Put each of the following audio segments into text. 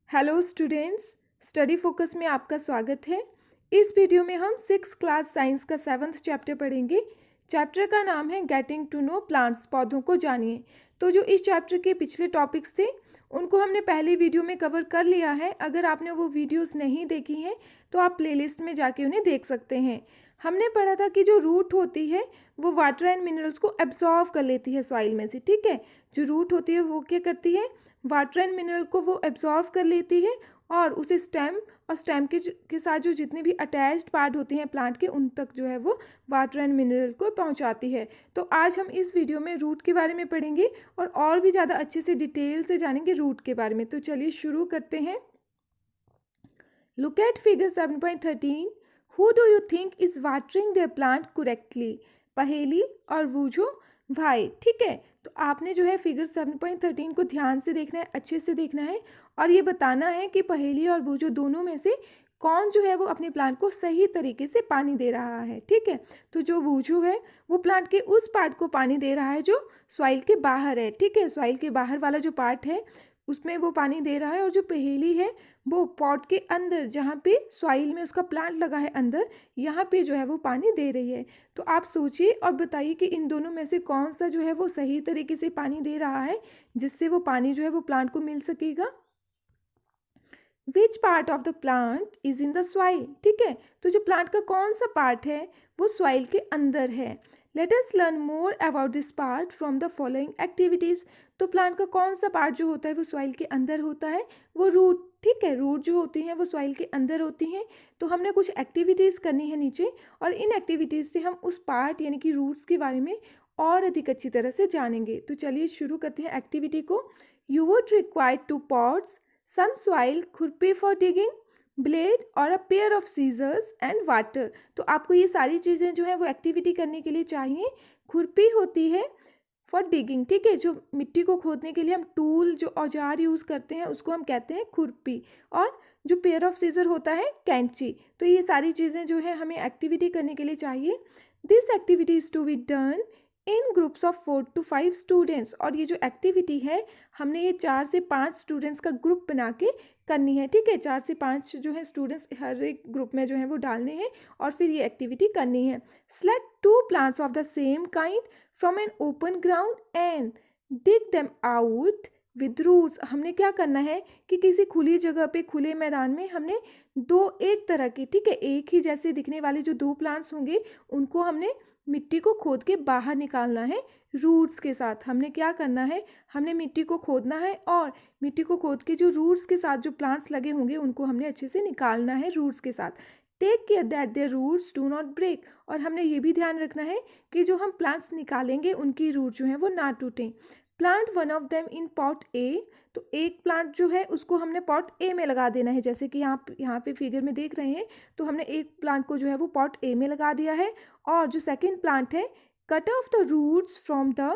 Hello students, study focus में आपका स्वागत है। इस वीडियो में हम 6th क्लास साइंस का 7th चैप्टर पढ़ेंगे। चैप्टर का नाम है गेटिंग टू नो प्लांट्स, पौधों को जानिए। तो जो इस चैप्टर के पिछले टॉपिक्स थे उनको हमने पहले वीडियो में कवर कर लिया है। अगर आपने वो वीडियोस नहीं देखी हैं तो आप प्लेलिस्ट में जाके उन्हें देख सकते हैं। हमने पढ़ा था कि जो रूट होती है वो वाटर एंड मिनरल्स को एब्जॉर्व कर लेती है सॉइल में से, ठीक है। जो रूट होती है वो क्या करती है, वाटर एंड मिनरल को वो एब्जॉर्व कर लेती है और उसे स्टेम और स्टेम के साथ जो जितने भी अटैच्ड पार्ट होते हैं प्लांट के उन तक जो है वो वाटर एंड मिनरल को पहुंचाती है। तो आज हम इस वीडियो में रूट के बारे में पढ़ेंगे और भी ज़्यादा अच्छे से डिटेल से जानेंगे रूट के बारे में। तो चलिए शुरू करते हैं। Look at figure 7.13। Who do you think is watering there plant correctly? पहेली और बूझो भाई, ठीक है। तो आपने जो है फिगर 7.13 को ध्यान से देखना है, अच्छे से देखना है और ये बताना है कि पहेली और बूझो दोनों में से कौन जो है वो अपने प्लांट को सही तरीके से पानी दे रहा है, ठीक है। तो जो बूझो है वो प्लांट के उस पार्ट को पानी दे रहा है जो सॉइल के बाहर है, ठीक है। सॉइल के बाहर वाला जो पार्ट है उसमें वो पानी दे रहा है और जो पहेली है वो पॉट के अंदर जहाँ पे सॉइल में उसका प्लांट लगा है अंदर, यहाँ पे जो है वो पानी दे रही है। तो आप सोचिए और बताइए कि इन दोनों में से कौन सा जो है वो सही तरीके से पानी दे रहा है जिससे वो पानी जो है वो प्लांट को मिल सकेगा। Which part of the plant is in the soil, ठीक है। तो जो प्लांट का कौन सा पार्ट है वो सॉइल के अंदर है। Let us learn more about this part from the following activities. तो प्लांट का कौन सा पार्ट जो होता है वो सॉइल के अंदर होता है, वो रूट, ठीक है। रूट जो होती हैं वो सॉइल के अंदर होती हैं। तो हमने कुछ एक्टिविटीज़ करनी है नीचे और इन एक्टिविटीज़ से हम उस पार्ट यानी कि रूट्स के बारे में और अधिक अच्छी तरह से जानेंगे। तो चलिए शुरू करते हैं एक्टिविटी को। You would require 2 pots, some soil, खुरपी for digging, ब्लेड और a pair of scissors and water. तो आपको ये सारी चीज़ें जो है वो एक्टिविटी करने के लिए चाहिए। खुरपी होती है फॉर डिगिंग, ठीक है। जो मिट्टी को खोदने के लिए हम टूल जो औजार यूज़ करते हैं उसको हम कहते हैं खुरपी। और जो पेयर ऑफ सीजर होता है कैंची। तो ये सारी चीज़ें जो है हमें एक्टिविटी करने के लिए चाहिए। This activity is to be done in groups of 4 to 5 students. और ये जो एक्टिविटी है हमने ये 4 से 5 स्टूडेंट्स का ग्रुप बना के करनी है, ठीक है। 4 से 5 जो है स्टूडेंट्स हर एक ग्रुप में जो है वो डालने हैं और फिर ये एक्टिविटी करनी है। Select 2 plants of the same kind from an open ground and dig them out with roots. हमने क्या करना है कि किसी खुली जगह पे, खुले मैदान में हमने दो एक तरह के, ठीक है, एक ही जैसे दिखने वाले जो 2 प्लांट्स होंगे उनको हमने मिट्टी को खोद के बाहर निकालना है। रूट्स के साथ हमने क्या करना है, हमने मिट्टी को खोदना है और मिट्टी को खोद के जो रूट्स के साथ जो प्लांट्स लगे होंगे उनको हमने अच्छे से निकालना है रूट्स के साथ। Take care that their roots do not break. और हमने ये भी ध्यान रखना है कि जो हम प्लांट्स निकालेंगे उनकी रूट जो है वो ना टूटें। Plant one of them in pot A. तो एक प्लांट जो है उसको हमने पॉट ए में लगा देना है, जैसे कि यहाँ पे फिगर में देख रहे हैं। तो हमने एक प्लांट को जो है वो पॉट ए में लगा दिया है और जो सेकेंड प्लांट है cut off the roots from the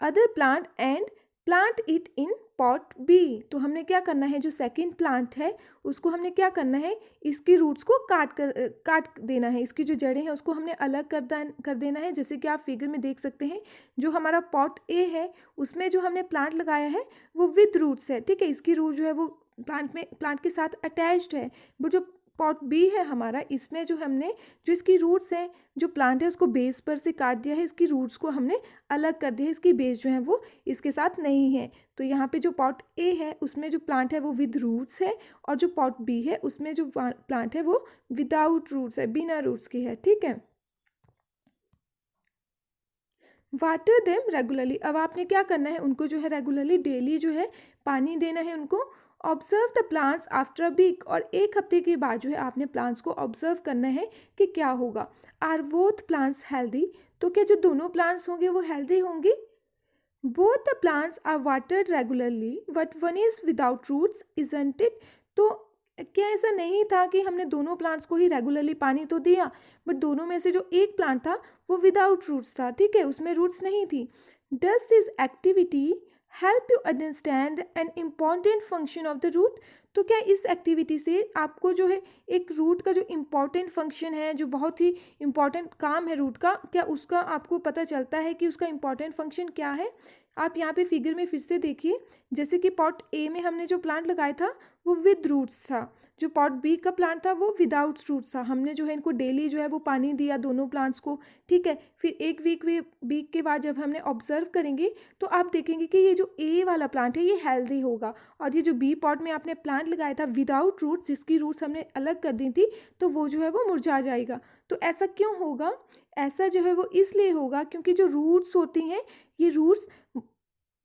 other plant and plant it in pot B. तो हमने क्या करना है, जो सेकेंड प्लांट है उसको हमने क्या करना है, इसकी रूट्स को काट देना है। इसकी जो जड़ें हैं उसको हमने अलग कर देना है। जैसे कि आप फिगर में देख सकते हैं जो हमारा पॉट ए है उसमें जो हमने प्लांट लगाया है वो विद रूट्स है, ठीक है। इसकी रूट जो है वो प्लांट के साथ अटैच्ड है। वो जो पॉट बी है हमारा, इसमें जो हमने जो इसकी रूट्स हैं, जो प्लांट है उसको बेस पर से काट दिया है, इसकी रूट्स को हमने अलग कर दिया है। इसकी बेस जो है वो इसके साथ नहीं है। तो यहाँ पे जो पॉट ए है उसमें जो प्लांट है वो विद रूट्स है और जो पॉट बी है उसमें जो प्लांट है वो विदाउट रूट्स है, बिना रूट्स के है, ठीक है। Water them regularly. अब आपने क्या करना है, उनको जो है रेगुलरली डेली जो है पानी देना है उनको। Observe the plants after a week. और एक हफ्ते के बाद जो है आपने प्लांट्स को ऑब्जर्व करना है कि क्या होगा। Are both plants healthy. तो क्या जो दोनों प्लांट्स होंगे वो हेल्दी होंगे। Both the plants are watered regularly but one is without roots isn't it. तो क्या ऐसा नहीं था कि हमने दोनों प्लांट्स को ही रेगुलरली पानी तो दिया, बट दोनों में से जो एक प्लांट था वो विदाउट रूट्स था, ठीक है, उसमें रूट्स नहीं थी। Does this activity help you understand an important function of the root. तो क्या इस एक्टिविटी से आपको जो है एक रूट का जो इम्पॉर्टेंट फंक्शन है, जो बहुत ही इम्पॉर्टेंट काम है रूट का, क्या उसका आपको पता चलता है कि उसका इम्पॉर्टेंट फंक्शन क्या है। आप यहाँ पे फिगर में फिर से देखिए, जैसे कि पॉट ए में हमने जो प्लांट लगाया था वो विद रूट्स था, जो पॉट बी का प्लांट था वो विदाउट रूट्स था। हमने जो है इनको डेली जो है वो पानी दिया दोनों प्लांट्स को, ठीक है। फिर एक वीक के बाद जब हमने ऑब्जर्व करेंगे तो आप देखेंगे कि ये जो ए वाला प्लांट है ये हेल्दी होगा, और ये जो बी पॉट में आपने प्लांट लगाया था विदाउट रूट्स, जिसकी रूट्स हमने अलग कर दी थी, तो वो जो है वो मुरझा जाएगा। तो ऐसा क्यों होगा? ऐसा जो है वो इसलिए होगा क्योंकि जो रूट्स होती हैं, ये रूट्स,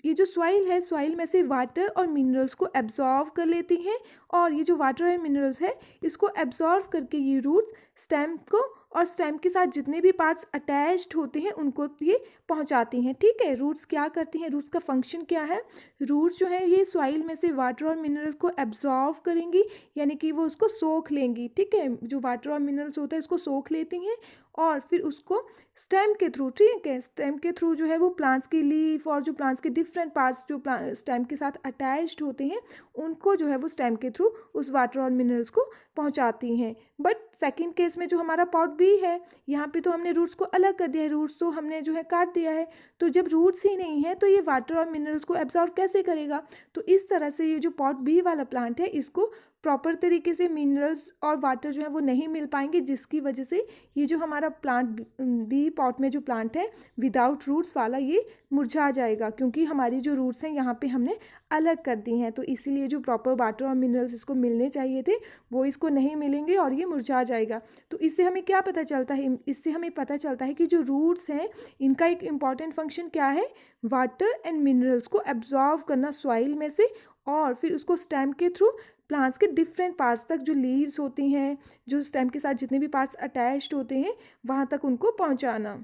ये जो सॉइल है, सॉइल में से वाटर और मिनरल्स को एब्जॉर्व कर लेती हैं, और ये जो वाटर और मिनरल्स है इसको एब्जॉर्व करके ये रूट्स स्टेम को और स्टेम के साथ जितने भी पार्ट्स अटैच्ड होते हैं उनको ये पहुंचाती हैं, ठीक है। रूट्स क्या करती हैं, रूट्स का फंक्शन क्या है? रूट्स जो है ये सॉइल में से वाटर और मिनरल्स को एब्जॉर्व करेंगी, यानी कि वो उसको सोख लेंगी, ठीक है। जो वाटर और मिनरल्स होता है इसको सोख लेती हैं और फिर उसको स्टेम के थ्रू, ठीक है, स्टेम के थ्रू जो है वो प्लांट्स की लीफ और जो प्लांट्स के डिफरेंट पार्ट्स जो स्टेम के साथ अटैच्ड होते हैं उनको जो है वो स्टेम के थ्रू उस वाटर और मिनरल्स को पहुंचाती हैं। बट सेकंड केस में जो हमारा पॉट बी है, यहाँ पे तो हमने रूट्स को अलग कर दिया है, रूट्स तो हमने जो है काट दिया है, तो जब रूट्स ही नहीं है तो ये वाटर और मिनरल्स को एब्जॉर्ब कैसे करेगा? तो इस तरह से ये जो पॉट बी वाला प्लांट है इसको प्रॉपर तरीके से मिनरल्स और वाटर जो है वो नहीं मिल पाएंगे, जिसकी वजह से ये जो हमारा प्लांट बी पॉट में जो प्लांट है विदाउट रूट्स वाला ये मुरझा जाएगा, क्योंकि हमारी जो रूट्स हैं यहाँ पे हमने अलग कर दी हैं। तो इसीलिए जो प्रॉपर वाटर और मिनरल्स इसको मिलने चाहिए थे वो इसको नहीं मिलेंगे और ये मुरझा जाएगा। तो इससे हमें क्या पता चलता है? इससे हमें पता चलता है कि जो रूट्स हैं इनका एक इम्पॉर्टेंट फंक्शन क्या है? वाटर एंड मिनरल्स को एब्जॉर्व करना सॉइल में से, और फिर उसको स्टेम के थ्रू प्लांट्स के डिफरेंट पार्ट्स तक, जो लीव्स होती हैं, जो स्टेम के साथ जितने भी पार्ट्स अटैच्ड होते हैं वहाँ तक उनको पहुँचाना।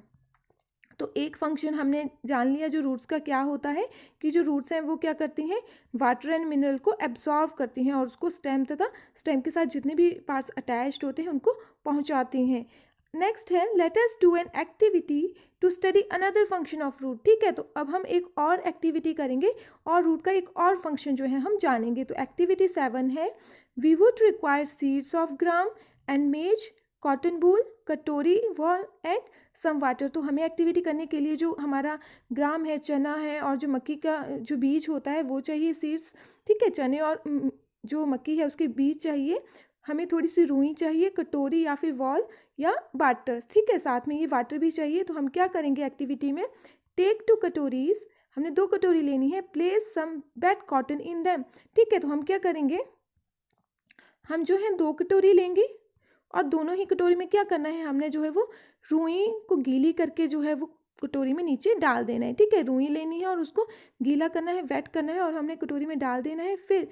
तो एक फंक्शन हमने जान लिया जो रूट्स का क्या होता है, कि जो रूट्स हैं वो क्या करती हैं? वाटर एंड मिनरल को एब्जॉर्व करती हैं और उसको स्टेम तथा स्टेम के साथ जितने भी पार्ट्स अटैच्ड होते हैं उनको पहुंचाती हैं। नेक्स्ट है let us do an activity to study another function of root, ठीक है। तो अब हम एक और एक्टिविटी करेंगे और रूट का एक और फंक्शन जो है हम जानेंगे। तो एक्टिविटी 7 है, we would require seeds of gram and maize, cotton wool, कटोरी, वॉल एंड सम वाटर। तो हमें एक्टिविटी करने के लिए जो हमारा ग्राम है, चना है, और जो मक्की का जो बीज होता है वो चाहिए, सीड्स, ठीक है। चने और जो मक्की है उसके बीज चाहिए, हमें थोड़ी सी रुई चाहिए, कटोरी या फिर वॉल या वाटर, ठीक है, साथ में ये वाटर भी चाहिए। तो हम क्या करेंगे एक्टिविटी में? टेक 2 कटोरीज, हमने 2 कटोरी लेनी है, place some wet cotton in them, ठीक है। तो हम क्या करेंगे? हम जो है 2 कटोरी लेंगे और दोनों ही कटोरी में क्या करना है? हमने जो है वो रुई को गीली करके जो है वो कटोरी में नीचे डाल देना है, ठीक है। रुई लेनी है और उसको गीला करना है, वेट करना है, और हमने कटोरी में डाल देना है। फिर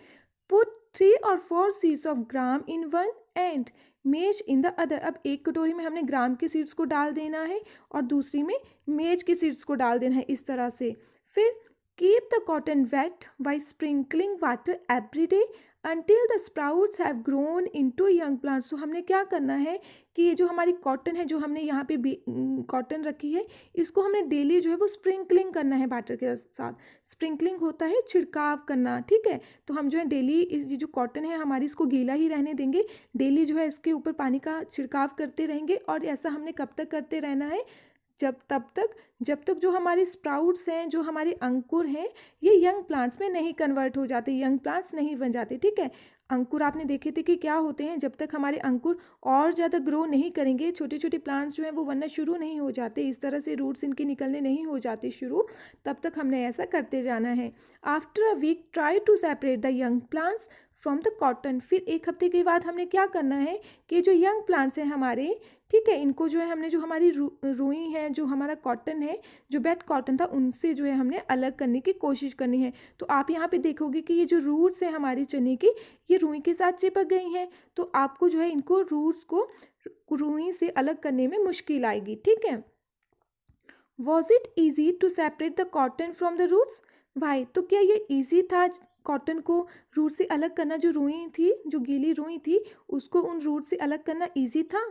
put 3 or 4 seeds of gram in one and maize in the other. अब एक कटोरी में हमने ग्राम के सीड्स को डाल देना है और दूसरी में मेज के सीड्स को डाल देना है, इस तरह से। फिर keep the cotton weight by sprinkling water every day until the sprouts have grown into young plants। तो हमने क्या करना है कि ये जो हमारी कॉटन है, जो हमने यहाँ पे कॉटन रखी है, इसको हमने डेली जो है वो स्प्रिंकलिंग करना है वाटर के साथ। स्प्रिंकलिंग होता है छिड़काव करना, ठीक है। तो हम जो है डेली ये जो कॉटन है हमारी, इसको गीला ही रहने देंगे, डेली जो है इसके ऊपर पानी का छिड़काव करते रहेंगे। और ऐसा हमने कब तक करते रहना है? जब तक जो हमारे स्प्राउट्स हैं, जो हमारे अंकुर हैं, ये यंग प्लांट्स में नहीं कन्वर्ट हो जाते, यंग प्लांट्स नहीं बन जाते, ठीक है। अंकुर आपने देखे थे कि क्या होते हैं, जब तक हमारे अंकुर और ज़्यादा ग्रो नहीं करेंगे, छोटे छोटे प्लांट्स जो हैं वो बनना शुरू नहीं हो जाते, इस तरह से रूट्स इनके निकलने नहीं हो जाते शुरू, तब तक हमने ऐसा करते जाना है। After a week try to separate the young plants from the cotton. फिर एक हफ्ते के बाद हमने क्या करना है कि जो यंग प्लांट्स हैं हमारे, ठीक है, इनको जो है हमने, जो हमारी रुई है, जो हमारा कॉटन है, जो वेट कॉटन था, उनसे जो है हमने अलग करने की कोशिश करनी है। तो आप यहाँ पे देखोगे कि ये जो रूट्स हैं हमारी चने की, ये रुई के साथ चिपक गई हैं, तो आपको जो है इनको रूट्स को रुई से अलग करने में मुश्किल आएगी, ठीक है। Was it easy to separate the cotton from the roots? भाई, तो क्या ये ईजी था कॉटन को रूट से अलग करना? जो रुई थी, जो गीली रुई थी, उसको उन रूट से अलग करना ईजी था?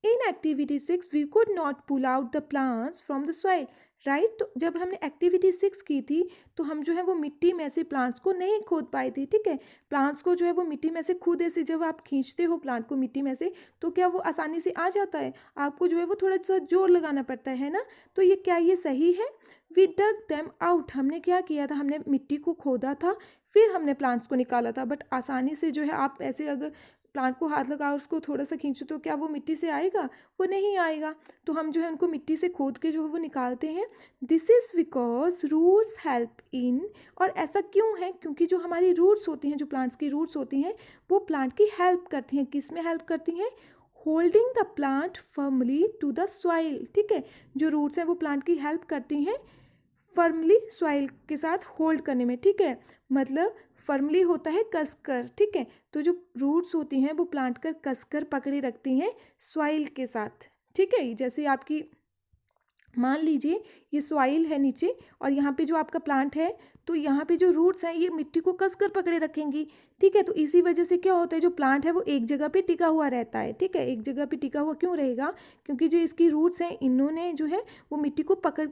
In activity 6 we could not pull out the plants from the soil, right. तो जब हमने एक्टिविटी 6 की थी तो हम जो है वो मिट्टी में से प्लांट्स को नहीं खोद पाए थे, ठीक है। प्लांट्स को जो है वो मिट्टी में से खुद ऐसे जब आप खींचते हो प्लांट को मिट्टी में से, तो क्या वो आसानी से आ जाता है? आपको जो है वो थोड़ा सा जोर लगाना पड़ता है ना। तो ये क्या ये सही है? वी डग देम आउट, हमने क्या किया था, हमने मिट्टी को खोदा था, फिर हमने प्लांट्स को निकाला था। बट आसानी से जो है आप ऐसे अगर प्लांट को हाथ लगाओ, उसको थोड़ा सा खींचो, तो क्या वो मिट्टी से आएगा? वो नहीं आएगा। तो हम जो है उनको मिट्टी से खोद के जो है वो निकालते हैं। This is because roots help in, और ऐसा क्यों है? क्योंकि जो हमारी रूट्स होती हैं, जो प्लांट्स की रूट्स होती हैं, वो प्लांट की हेल्प करती हैं। किस में हेल्प करती हैं? Holding the plant firmly to the soil. ठीक है, जो रूट्स हैं वो प्लांट की हेल्प करती हैं फर्मली सॉइल के साथ होल्ड करने में। ठीक है, मतलब फर्मली होता है कसकर। ठीक है, तो जो रूट्स होती हैं वो प्लांट कर कसकर पकड़े रखती हैं सॉइल के साथ। ठीक है, जैसे आपकी मान लीजिए ये सॉइल है नीचे, और यहाँ पे जो आपका प्लांट है, तो यहाँ पे जो रूट्स हैं ये मिट्टी को कसकर पकड़े रखेंगी। ठीक है, तो इसी वजह से क्या होता है, जो प्लांट है वो एक जगह पे टिका हुआ रहता है। ठीक है, एक जगह पे टिका हुआ क्यों रहेगा? क्योंकि जो इसकी रूट्स हैं, इन्होंने जो है वो मिट्टी को पकड़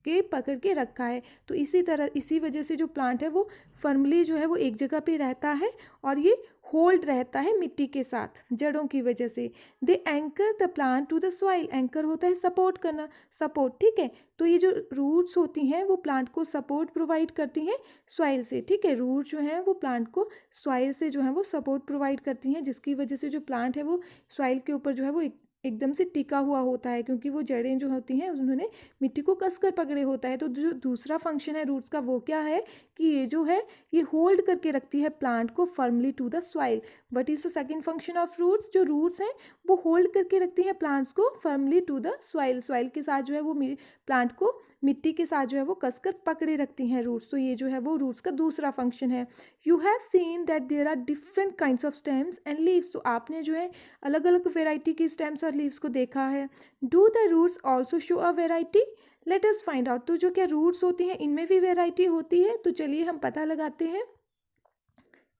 के पकड़ के रखा है। तो इसी तरह, इसी वजह से जो प्लांट है वो फर्मली जो है वो एक जगह पे रहता है, और ये होल्ड रहता है मिट्टी के साथ जड़ों की वजह से। They anchor the plant to the soil, anchor होता है सपोर्ट करना, सपोर्ट। ठीक है, तो ये जो रूट्स होती हैं वो प्लांट को सपोर्ट प्रोवाइड करती हैं सॉइल से। ठीक है, रूट जो हैं वो प्लांट को सॉइल से जो है वो सपोर्ट प्रोवाइड करती हैं, जिसकी वजह से जो प्लांट है वो सॉइल के ऊपर जो है वो एकदम से टिका हुआ होता है, क्योंकि वो जड़ें जो होती हैं उन्होंने मिट्टी को कसकर पकड़े होता है। तो जो दूसरा फंक्शन है रूट्स का, वो क्या है कि ये जो है ये होल्ड करके रखती है प्लांट को firmly to the soil. What is the second function of roots? जो रूट्स हैं वो होल्ड करके रखती हैं प्लांट्स को firmly to the soil, soil के साथ जो है वो प्लांट को मिट्टी के साथ जो है वो कसकर पकड़े रखती हैं रूट्स। तो ये जो है वो रूट्स का दूसरा फंक्शन है। You have seen that there are different kinds of stems and leaves, तो आपने जो है अलग अलग वेराइटी की स्टेम्स और लीव्स को देखा है। Do the roots also show a variety? Let us find out, तो जो क्या रूट्स होती हैं इनमें भी वेराइटी होती है? तो चलिए हम पता लगाते हैं।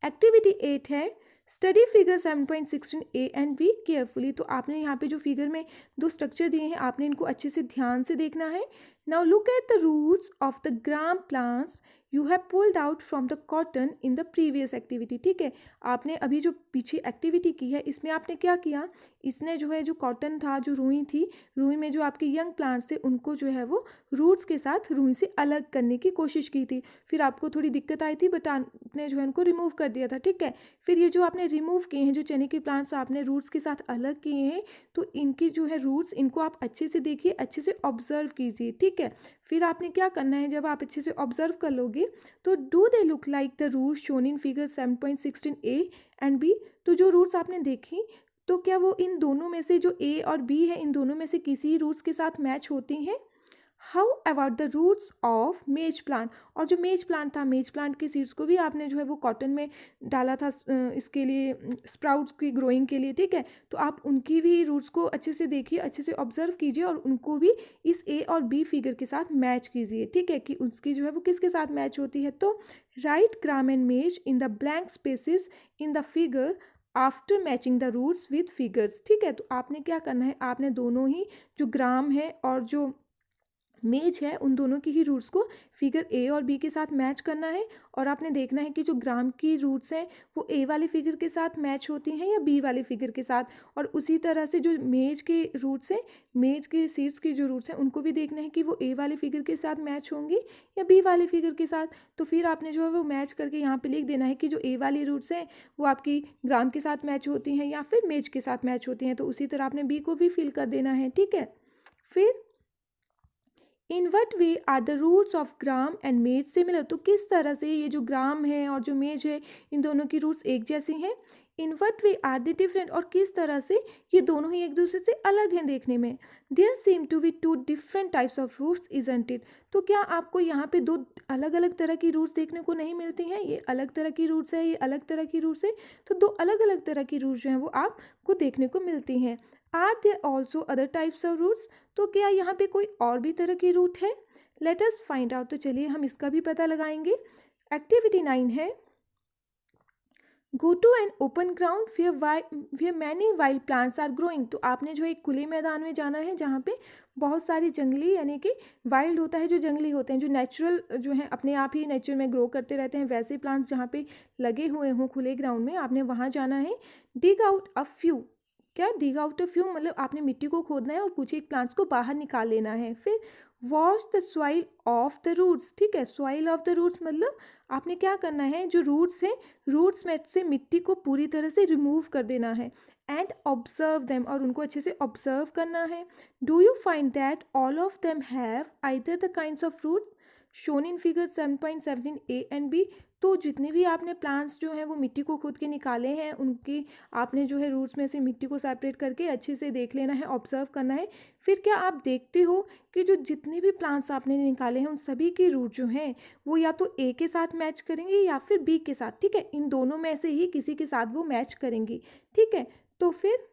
एक्टिविटी 8 है study figure 7.16 A and be carefully. तो आपने यहाँ पे जो फिगर में दो स्ट्रक्चर दिए हैं, आपने इनको अच्छे से ध्यान से देखना है। Now look at the roots of the gram plants you have pulled out from the cotton in the previous activity. ठीक है, आपने अभी जो पीछे एक्टिविटी की है इसमें आपने क्या किया, इसने जो है जो कॉटन था, जो रुई थी, रुई में जो आपके यंग प्लांट्स थे उनको जो है वो रूट्स के साथ रुई से अलग करने की कोशिश की थी। फिर आपको थोड़ी दिक्कत आई थी, बट आपने जो है उनको रिमूव कर दिया था। ठीक है, फिर ये जो आपने रिमूव किए हैं, जो चने के प्लांट्स आपने रूट्स के साथ अलग किए हैं, तो इनकी जो है रूट्स, इनको आप अच्छे से देखिए, अच्छे से ऑब्जर्व कीजिए। ठीक है, फिर आपने क्या करना है, जब आप अच्छे से ऑब्जर्व कर लोगे तो do they look like the root shown in figure 7.16 A and B? तो जो रूट्स आपने देखी, तो क्या वो इन दोनों में से, जो ए और बी है, इन दोनों में से किसी रूट्स के साथ मैच होती हैं? How about the roots of maize plant? और जो मेज प्लांट था, मेज प्लांट के सीड्स को भी आपने जो है वो कॉटन में डाला था इसके लिए, स्प्राउट्स की ग्रोइंग के लिए। ठीक है, तो आप उनकी भी रूट्स को अच्छे से देखिए, अच्छे से ऑब्जर्व कीजिए, और उनको भी इस ए और बी फिगर के साथ मैच कीजिए। ठीक है, कि उसकी जो है वो किसके साथ मैच होती है? तो right gram and maize in the blank spaces in the figure after matching the roots with figures. ठीक है, तो आपने क्या करना है, आपने दोनों ही जो ग्राम है और जो मेज है, उन दोनों की ही रूट्स को फिगर ए और बी के साथ मैच करना है, और आपने देखना है कि जो ग्राम की रूट्स हैं वो ए वाले फिगर के साथ मैच होती हैं या बी वाले फिगर के साथ। और उसी तरह से जो मेज के रूट्स हैं, मेज के सीड्स की जो रूट्स हैं, उनको भी देखना है कि वो ए वाले फिगर के साथ मैच होंगी या बी वाले फिगर के साथ। तो फिर आपने जो है वो मैच करके यहाँ पे लिख देना है कि जो ए वाली रूट्स हैं वो आपकी ग्राम के साथ मैच होती हैं या फिर मेज के साथ मैच होती हैं। तो उसी तरह आपने बी को भी फिल कर देना है। ठीक है, फिर in what way are the roots of gram and maize similar? तो किस तरह से ये जो ग्राम है और जो मेज है, इन दोनों की रूट्स एक जैसी हैं? In what way are the different? और किस तरह से ये दोनों ही एक दूसरे से अलग हैं देखने में? There seem to be two different types of roots isn't it? तो क्या आपको यहाँ पे दो अलग अलग तरह की रूट्स देखने को नहीं मिलती हैं? ये अलग तरह की रूट्स है, ये अलग तरह की रूट्स है, तो दो अलग अलग तरह की रूट्स जो हैं वो आपको देखने को मिलती हैं। Are there also other types of roots? तो क्या यहाँ पे कोई और भी तरह की रूट है? लेट अस फाइंड आउट, तो चलिए हम इसका भी पता लगाएंगे। एक्टिविटी 9 है go to an open ground where many wild plants are growing. तो आपने जो एक खुले मैदान में जाना है जहाँ पे बहुत सारी जंगली, यानी कि वाइल्ड होता है जो जंगली होते हैं, जो नेचुरल जो हैं अपने आप ही नेचर में ग्रो करते रहते हैं, वैसे प्लांट्स जहाँ पे लगे हुए हों खुले ग्राउंड में, आपने वहाँ जाना है। डिग आउट अ फ्यू, क्या डिग आउट अ फ्यू मतलब आपने मिट्टी को खोदना है और कुछ एक प्लांट्स को बाहर निकाल लेना है। फिर wash the soil off the roots, ठीक है, सॉइल ऑफ द रूट्स मतलब आपने क्या करना है, जो रूट्स है रूट्स में से मिट्टी को पूरी तरह से रिमूव कर देना है। एंड ऑब्जर्व देम, और उनको अच्छे से ऑब्जर्व करना है। Do you find that all of them have either the kinds of roots shown in figure 7.17 A and B. तो जितने भी आपने प्लांट्स जो हैं वो मिट्टी को खोद के निकाले हैं, उनकी आपने जो है रूट्स में से मिट्टी को सेपरेट करके अच्छे से देख लेना है, ऑब्जर्व करना है। फिर क्या आप देखते हो कि जो जितने भी प्लांट्स आपने निकाले हैं उन सभी के रूट जो हैं वो या तो ए के साथ मैच करेंगे या फिर बी के साथ, ठीक है, इन दोनों में से ही किसी के साथ वो मैच करेंगी, ठीक है। तो फिर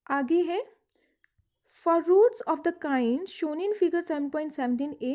आगे है, for roots of the kind shown in figure 7.17a,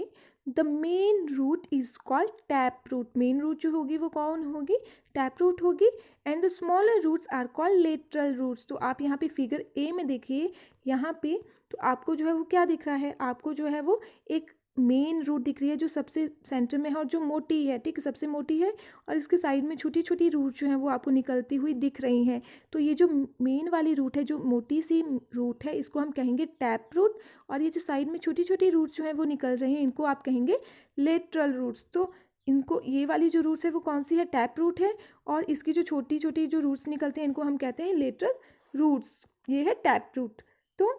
the main root is called tap root. main root जो होगी वो कौन होगी, tap root होगी। and the smaller roots are called lateral roots। तो आप यहाँ पे फिगर ए में देखिए, यहाँ पे तो आपको जो है वो क्या दिख रहा है, आपको जो है वो एक मेन रूट दिख रही है जो सबसे सेंटर में है और जो मोटी है, ठीक है, सबसे मोटी है, और इसके साइड में छोटी छोटी रूट जो है वो आपको निकलती हुई दिख रही हैं। तो ये जो मेन वाली रूट है, जो मोटी सी रूट है, इसको हम कहेंगे टैप रूट, और ये जो साइड में छोटी छोटी रूट्स जो हैं वो निकल रही हैं, इनको आप कहेंगे लेटरल रूट्स। तो इनको, ये वाली जो रूट्स है वो कौन सी है, टैप रूट है, और इसकी जो छोटी छोटी जो रूट्स निकलते हैं इनको हम कहते हैं लेटरल रूट्स, ये है टैप रूट। तो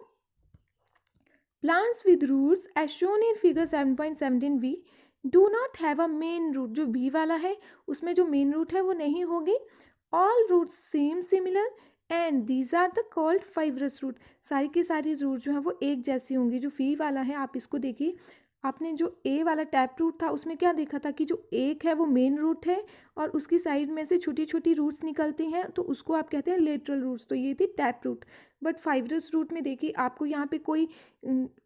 plants with roots as shown in figure 7.17b do not have a main root. जो बी वाला है उसमें जो मेन रूट है वो नहीं होगी। All roots same similar and these are the called fibrous root. सारी की सारी रूट जो है वो एक जैसी होंगी। जो फी वाला है आप इसको देखिए, आपने जो ए वाला टैप रूट था उसमें क्या देखा था कि जो एक है वो मेन रूट है और उसकी साइड में से छोटी छोटी रूट्स निकलती हैं, तो उसको आप कहते हैं लेटरल रूट्स। तो ये थी tap root. But fibrous root में देखिए आपको यहाँ पे कोई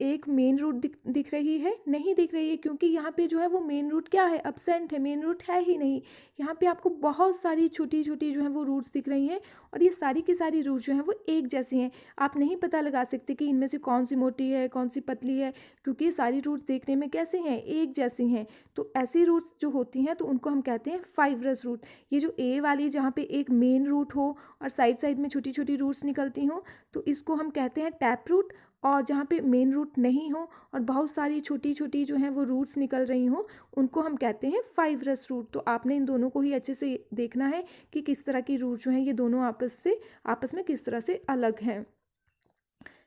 एक मेन रूट दिख रही है, नहीं दिख रही है, क्योंकि यहाँ पे जो है वो मेन रूट क्या है, अब्सेंट है, मेन रूट है ही नहीं। यहाँ पे आपको बहुत सारी छोटी छोटी जो है वो रूट्स दिख रही हैं, और ये सारी की सारी रूट जो हैं वो एक जैसी हैं। आप नहीं पता लगा सकते कि इनमें से कौन सी मोटी है कौन सी पतली है, क्योंकि ये सारी रूट्स देखने में कैसी हैं, एक जैसी हैं। तो ऐसी रूट्स जो होती हैं तो उनको हम कहते हैं फाइब्रस रूट। ये जो ए वाली जहाँ पे एक मेन रूट हो और साइड साइड में छोटी छोटी रूट्स निकलती हों, तो इसको हम कहते हैं टैप रूट। और जहाँ पे मेन रूट नहीं हो और बहुत सारी छोटी छोटी जो हैं वो रूट्स निकल रही हों, उनको हम कहते हैं फाइब्रस रूट। तो आपने इन दोनों को ही अच्छे से देखना है कि किस तरह की रूट जो हैं ये दोनों आपस में किस तरह से अलग हैं।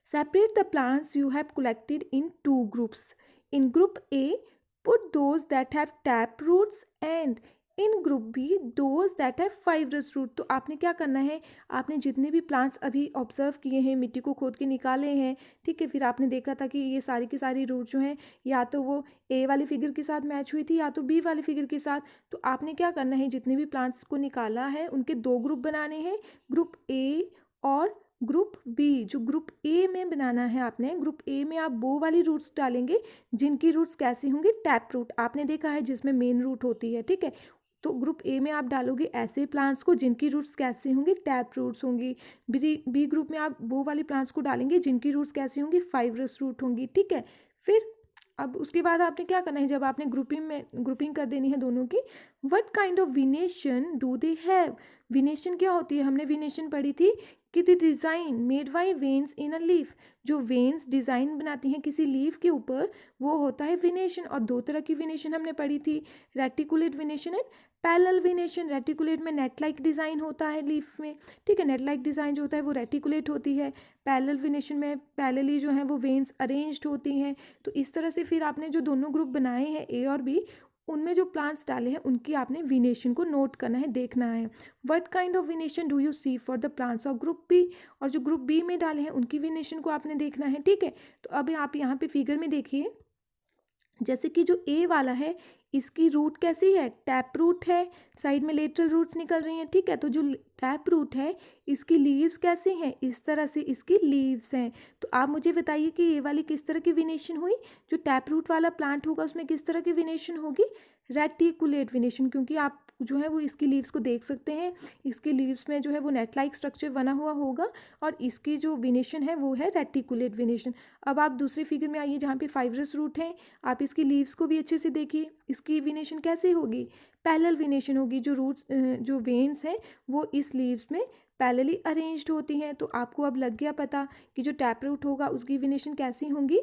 Separate the plants you have collected in two groups. In group A, put those that have tap roots, and in group B, those that have fibrous root। तो आपने क्या करना है, आपने जितने भी प्लांट्स अभी ऑब्जर्व किए हैं, मिट्टी को खोद के निकाले हैं, ठीक है, फिर आपने देखा था कि ये सारी की सारी रूट जो हैं या तो वो ए वाली फिगर के साथ मैच हुई थी या तो बी वाली फिगर के साथ। तो आपने क्या करना है, जितने भी प्लांट्स को निकाला है उनके दो ग्रुप बनाने हैं, ग्रुप ए और ग्रुप बी। जो ग्रुप ए में बनाना है आपने, ग्रुप ए में आप वो वाली रूट्स डालेंगे जिनकी रूट्स कैसी होंगी, टैप रूट। आपने देखा है जिसमें मेन रूट होती है, ठीक है। तो ग्रुप ए में आप डालोगे ऐसे प्लांट्स को जिनकी रूट्स कैसी होंगी, टैप रूट्स होंगी। बी ग्रुप में आप वो वाली प्लांट्स को डालेंगे जिनकी रूट्स कैसी होंगी, फाइब्रस रूट होंगी, ठीक है। फिर अब उसके बाद आपने क्या करना है, जब आपने ग्रुपिंग कर देनी है दोनों की, what kind of venation do they have. विनेशन क्या होती है, हमने विनेशन पढ़ी थी कि the design made by veins in a leaf. जो वेन्स डिज़ाइन बनाती हैं किसी लीफ के ऊपर, वो होता है विनेशन। और दो तरह की विनेशन हमने पढ़ी थी, रेटिकुलेट विनेशन एंड पैरेलल विनेशन। रेटिकुलेट में नेट लाइक डिज़ाइन होता है लीफ में, ठीक है, नेट लाइक डिज़ाइन जो होता है वो रेटिकुलेट होती है। पैरेलल विनेशन में पैरेलली जो है वो वेन्स अरेंज्ड होती हैं। तो इस तरह से फिर आपने जो दोनों ग्रुप बनाए हैं ए और बी, उनमें जो प्लांट्स डाले हैं उनकी आपने विनेशन को नोट करना है, देखना है। What kind of venation do you see for the plants of group B. और जो ग्रुप बी में डाले हैं उनकी विनेशन को आपने देखना है, ठीक है। तो अब आप यहाँ पे फिगर में देखिए, जैसे कि जो ए वाला है इसकी रूट कैसी है, टैप रूट है, साइड में लेटरल रूट्स निकल रही हैं, ठीक है। तो जो टैप रूट है इसकी लीव्स कैसी हैं, इस तरह से इसकी लीव्स हैं। तो आप मुझे बताइए कि ये वाली किस तरह की विनेशन हुई, जो टैप रूट वाला प्लांट होगा उसमें किस तरह की विनेशन होगी, रेटिकुलेट विनेशन। क्योंकि आप जो है वो इसकी लीव्स को देख सकते हैं, इसकी लीव्स में जो है वो नेट लाइक स्ट्रक्चर बना हुआ होगा और इसकी जो विनेशन है वो है रेटिकुलेट विनेशन। अब आप दूसरी फिगर में आइए जहाँ पे फाइब्रस रूट है, आप इसकी लीव्स को भी अच्छे से देखिए, इसकी विनेशन कैसी होगी, पैरेलल विनेशन होगी। जो रूट्स जो वेन्स हैं वो इस लीव्स में पैरेलली अरेंज्ड होती हैं। तो आपको अब लग गया पता कि जो टैप रूट होगा उसकी विनेशन कैसी होंगी।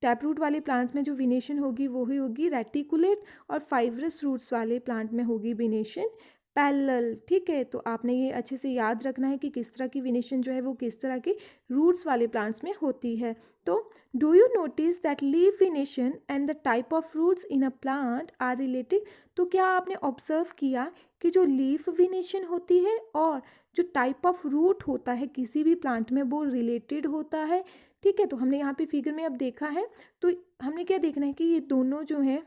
टैप रूट वाले प्लांट्स में जो विनेशन होगी वो ही होगी रेटिकुलेट, और फाइब्रस रूट्स वाले प्लांट में होगी विनेशन पैरेलल। ठीक है, तो आपने ये अच्छे से याद रखना है कि किस तरह की विनेशन जो है वो किस तरह के रूट्स वाले प्लांट्स में होती है। तो do you notice that leaf venation and the type of roots in a plant are related. तो क्या आपने ऑब्जर्व किया कि जो लीफ विनेशन होती है और जो टाइप ऑफ रूट होता है किसी भी प्लांट में वो रिलेटेड होता है। ठीक है, तो हमने यहाँ पे फिगर में अब देखा है, तो हमने क्या देखना है कि ये दोनों जो है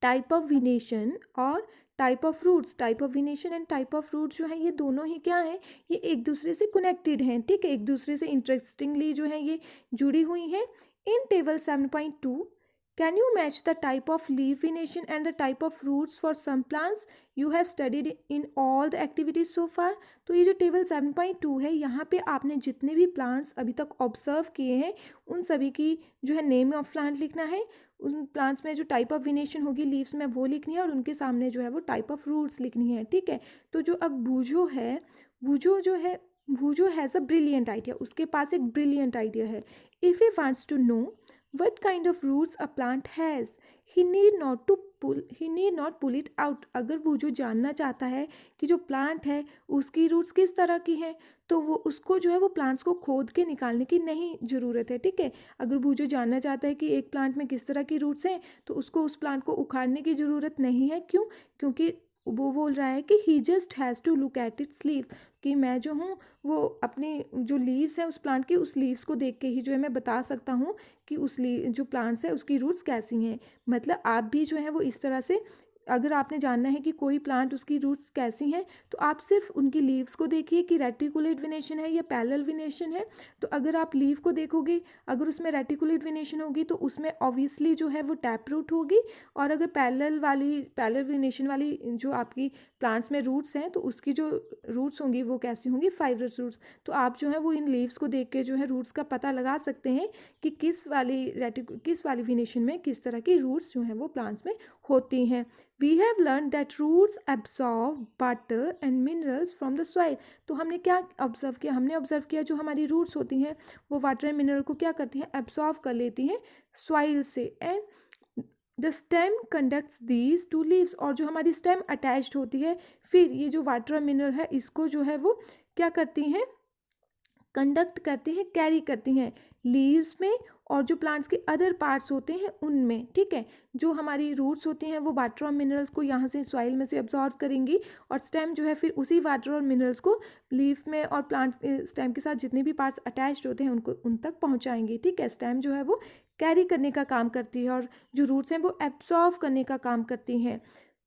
टाइप ऑफ विनेशन और type of roots, type of venation and type of roots जो है ये दोनों ही क्या है, ये एक दूसरे से कनेक्टेड हैं। ठीक है, एक दूसरे से इंटरेस्टिंगली जो है ये जुड़ी हुई हैं। In table 7.2 can you match the type of leaf venation and the type of roots for some plants you have studied in all the activities so far. तो ये जो टेबल 7.2 है यहाँ पे आपने जितने भी प्लांट्स अभी तक ऑब्जर्व किए हैं उन सभी की जो है नेम ऑफ प्लांट लिखना है। उन प्लांट्स में जो टाइप ऑफ विनेशन होगी लीव्स में वो लिखनी है, और उनके सामने जो है वो टाइप ऑफ रूट्स लिखनी है। ठीक है, तो जो अब बूझो है, बूझो जो है, बूझो हैज़ अ ब्रिलियंट आइडिया, उसके पास एक ब्रिलियंट आइडिया है। If he wants to know what kind of roots a plant has, he need not pull it out। अगर वो जो जानना चाहता है कि जो प्लांट है उसकी रूट्स किस तरह की हैं, तो वो उसको जो है वो प्लांट्स को खोद के निकालने की नहीं ज़रूरत है। ठीक है, अगर वो जो जानना चाहता है कि एक प्लांट में किस तरह की रूट्स हैं तो उसको उस प्लांट को उखाड़ने की ज़रूरत नहीं है। क्यों? क्योंकि वो बोल रहा है कि he just has to look at its leaves, कि मैं जो हूँ वो अपनी जो लीव्स हैं उस प्लांट की उस लीव्स को देख के ही जो है मैं बता सकता हूँ कि उस जो प्लांट्स है उसकी रूट्स कैसी हैं। मतलब आप भी जो है वो इस तरह से, अगर आपने जानना है कि कोई प्लांट उसकी रूट्स कैसी हैं तो आप सिर्फ उनकी लीव्स को देखिए कि रेटिकुलेट विनेशन है या पैरेलल विनेशन है। तो अगर आप लीव को देखोगे, अगर उसमें रेटिकुलेट विनेशन होगी तो उसमें ऑब्वियसली जो है वो टैप रूट होगी, और अगर पैरेलल विनेशन वाली जो आपकी प्लांट्स में रूट्स हैं तो उसकी जो रूट्स होंगी वो कैसी होंगी, फाइब्रस रूट्स। तो आप जो है वो इन लीव्स को देख के जो है रूट्स का पता लगा सकते हैं कि किस वाली विनेशन में किस तरह की रूट्स जो हैं वो प्लांट्स में होती हैं। We have learned that roots absorb water and minerals from the soil। तो हमने क्या ऑब्जर्व किया, हमने ऑब्जर्व किया जो हमारी रूट्स होती हैं वो वाटर एंड मिनरल को क्या करती हैं, एब्जॉर्व कर लेती हैं सॉइल से। And the stem conducts these two leaves, और जो हमारी स्टेम अटैच्ड होती है फिर ये जो वाटर और मिनरल है इसको जो है वो क्या करती हैं, कंडक्ट करती हैं, कैरी करती हैं लीव्स में और जो प्लांट्स के अदर पार्ट्स होते हैं उनमें। ठीक है, जो हमारी रूट्स होती हैं वो वाटर और मिनरल्स को यहाँ से सॉइल में से अब्जॉर्व करेंगी, और स्टेम जो है फिर उसी वाटर और मिनरल्स को लीफ में और प्लांट स्टेम के साथ जितने भी पार्ट्स अटैच्ड होते हैं उनको उन तक पहुँचाएंगे। ठीक है, स्टेम जो है वो कैरी करने का काम करती है और जो रूट्स हैं वो एब्जॉर्व करने का काम करती हैं।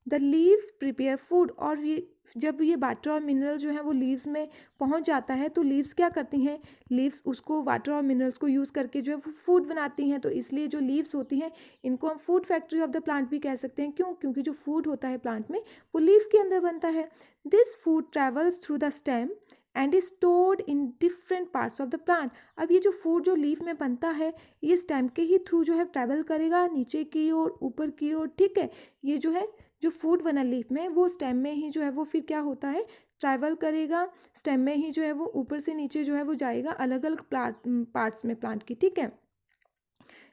द लीव्स प्रिपेयर फूड, और ये जब ये वाटर और मिनरल जो है वो लीव्स में पहुंच जाता है तो लीव्स क्या करती हैं, लीव्स उसको वाटर और मिनरल्स को यूज़ करके जो है वो फूड बनाती हैं। तो इसलिए जो लीव्स होती हैं इनको हम food factory of the plant भी कह सकते हैं। क्यों? क्योंकि जो फूड होता है प्लांट में वो लीफ के अंदर बनता है। This food travels through the stem and is stored in different parts of the plant. अब ये जो फूड जो लीफ में बनता है ये स्टेम के ही थ्रू जो है ट्रैवल करेगा नीचे की ओर, ऊपर की ओर। ठीक है, ये जो है जो फूड बना लीफ में वो स्टेम में ही जो है वो फिर क्या होता है, ट्रैवल करेगा स्टेम में ही जो है वो ऊपर से नीचे जो है वो जाएगा अलग अलग पार्ट्स में प्लांट की। ठीक है,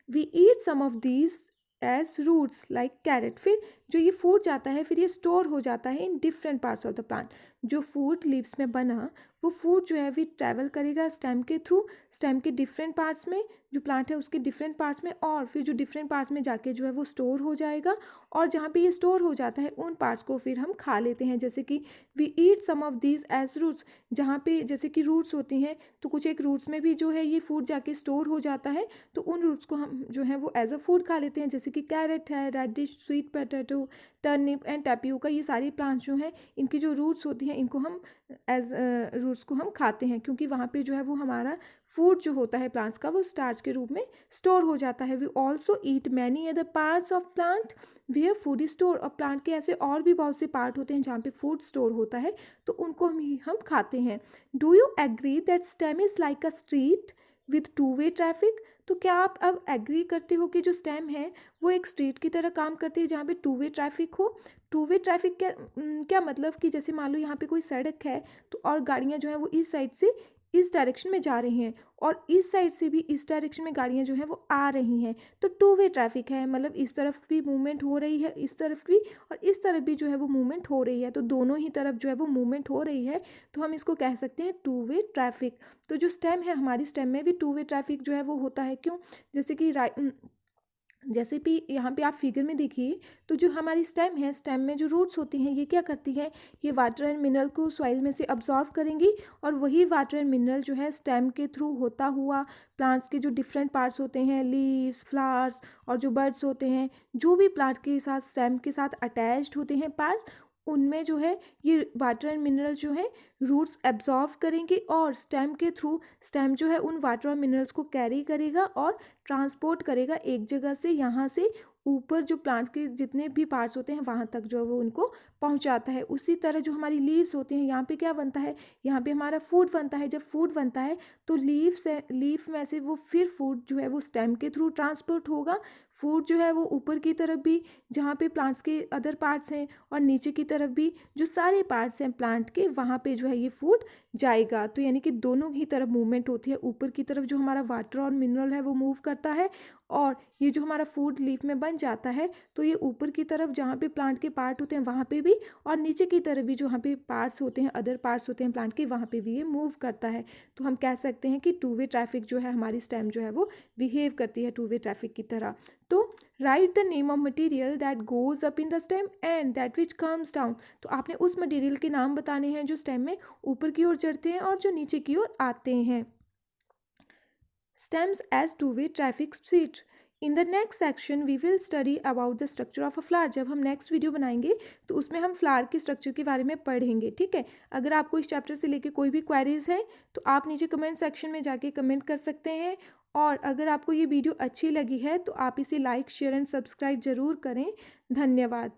we eat some of these as roots like carrot. फिर जो ये फूड जाता है फिर ये स्टोर हो जाता है in different parts of the plant. जो फूड लीव्स में बना वो फूड जो है भी ट्रैवल करेगा स्टेम के थ्रू, स्टेम के डिफरेंट पार्ट्स में, जो प्लांट है उसके डिफरेंट पार्ट्स में, और फिर जो डिफरेंट पार्ट्स में जाके जो है वो स्टोर हो जाएगा। और जहाँ पे ये स्टोर हो जाता है उन पार्ट्स को फिर हम खा लेते हैं। जैसे कि we eat some of these as roots, जहाँ पे जैसे कि रूट्स होती हैं तो कुछ एक रूट्स में भी जो है ये फूड जाके स्टोर हो जाता है, तो उन रूट्स को हम जो है वो एज अ फूड खा लेते हैं। जैसे कि कैरेट है, radish, sweet potato, turnip and tapioca, ये सारी प्लांट्स जो हैं इनकी जो रूट्स होती हैं इनको हम एज रूट्स को हम खाते हैं, क्योंकि वहाँ पे जो है वो हमारा फूड जो होता है प्लांट्स का वो स्टार्च के रूप में स्टोर हो जाता है। We also eat many other parts of plant where food is store, और प्लांट के ऐसे और भी बहुत से पार्ट होते हैं जहाँ पे फूड स्टोर होता है तो उनको हम खाते हैं। Do you agree that stem is like a street with two way traffic. तो क्या आप अब एग्री करते हो कि जो स्टेम है वो एक स्ट्रीट की तरह काम करती है जहाँ पे टू वे ट्रैफिक हो। टू वे ट्रैफिक क्या मतलब कि जैसे मान लो यहाँ पे कोई सड़क है तो और गाड़ियाँ जो हैं वो इस साइड से इस डायरेक्शन में जा रही हैं और इस साइड से भी इस डायरेक्शन में गाड़ियाँ जो हैं वो आ रही हैं, तो टू वे ट्रैफिक है। मतलब इस तरफ भी मूवमेंट हो रही है, इस तरफ भी, और इस तरफ भी जो है वो मूवमेंट हो रही है, तो दोनों ही तरफ जो है वो मूवमेंट हो रही है, तो हम इसको कह सकते हैं टू वे ट्रैफिक। तो जो स्टेम है, हमारी स्टेम में भी टू वे ट्रैफिक जो है वो होता है। क्यों? जैसे कि जैसे भी यहाँ पे आप फिगर में देखिए, तो जो हमारी स्टेम है, स्टेम में जो रूट्स होती हैं, ये क्या करती हैं, ये वाटर एंड मिनरल को सॉइल में से अब्जॉर्व करेंगी और वही वाटर एंड मिनरल जो है स्टेम के थ्रू होता हुआ प्लांट्स के जो डिफरेंट पार्ट्स होते हैं, लीव्स, फ्लावर्स और जो बर्ड्स होते हैं, जो भी प्लांट के साथ स्टेम के साथ अटैच्ड होते हैं पार्ट्स, उनमें जो है ये वाटर एंड मिनरल जो है रूट्स एब्जॉर्व करेंगे और स्टेम के थ्रू स्टेम जो है उन वाटर और मिनरल्स को कैरी करेगा और ट्रांसपोर्ट करेगा एक जगह से यहाँ से ऊपर, जो प्लांट्स के जितने भी पार्ट्स होते हैं वहाँ तक जो है वो उनको पहुँचाता है। उसी तरह जो हमारी लीव्स होती हैं, यहाँ पे क्या बनता है, यहाँ पे हमारा फूड बनता है। जब फूड बनता है तो लीफ में से वो फिर फूड जो है वो स्टेम के थ्रू ट्रांसपोर्ट होगा। फूड जो है वो ऊपर की तरफ भी जहाँ पे प्लांट्स के अदर पार्ट्स हैं और नीचे की तरफ भी जो सारे पार्ट्स हैं प्लांट के, वहाँ पे जो है ये फूड जाएगा। तो यानी कि दोनों ही तरफ मूवमेंट होती है। ऊपर की तरफ जो हमारा वाटर और मिनरल है वो मूव करता है और ये जो हमारा फूड लीफ में बन जाता है तो ये ऊपर की तरफ जहाँ पे प्लांट के पार्ट होते हैं वहाँ पे भी, और नीचे की तरफ भी जहाँ पे पार्ट्स होते हैं, अदर पार्ट्स होते हैं प्लांट के, वहाँ पे भी ये मूव करता है। तो हम कह सकते हैं कि टू वे ट्रैफिक जो है, हमारी स्टेम जो है वो बिहेव करती है टू वे ट्रैफिक की तरह। तो right the name of material that goes up in the stem and that which comes down. तो आपने उस मटेरियल के नाम बताने हैं जो स्टेम में ऊपर की ओर चढ़ते हैं और जो नीचे की ओर आते हैं। Stems as two-way traffic street. In the next section we will study about the structure of a flower. जब हम नेक्स्ट वीडियो बनाएंगे तो उसमें हम फ्लावर के स्ट्रक्चर के बारे में पढ़ेंगे, ठीक है। अगर आपको इस चैप्टर से लेके कोई भी क्वेरीज है तो आप नीचे कमेंट सेक्शन में जाके कमेंट कर सकते हैं। और अगर आपको ये वीडियो अच्छी लगी है तो आप इसे लाइक, शेयर एंड सब्सक्राइब ज़रूर करें। धन्यवाद।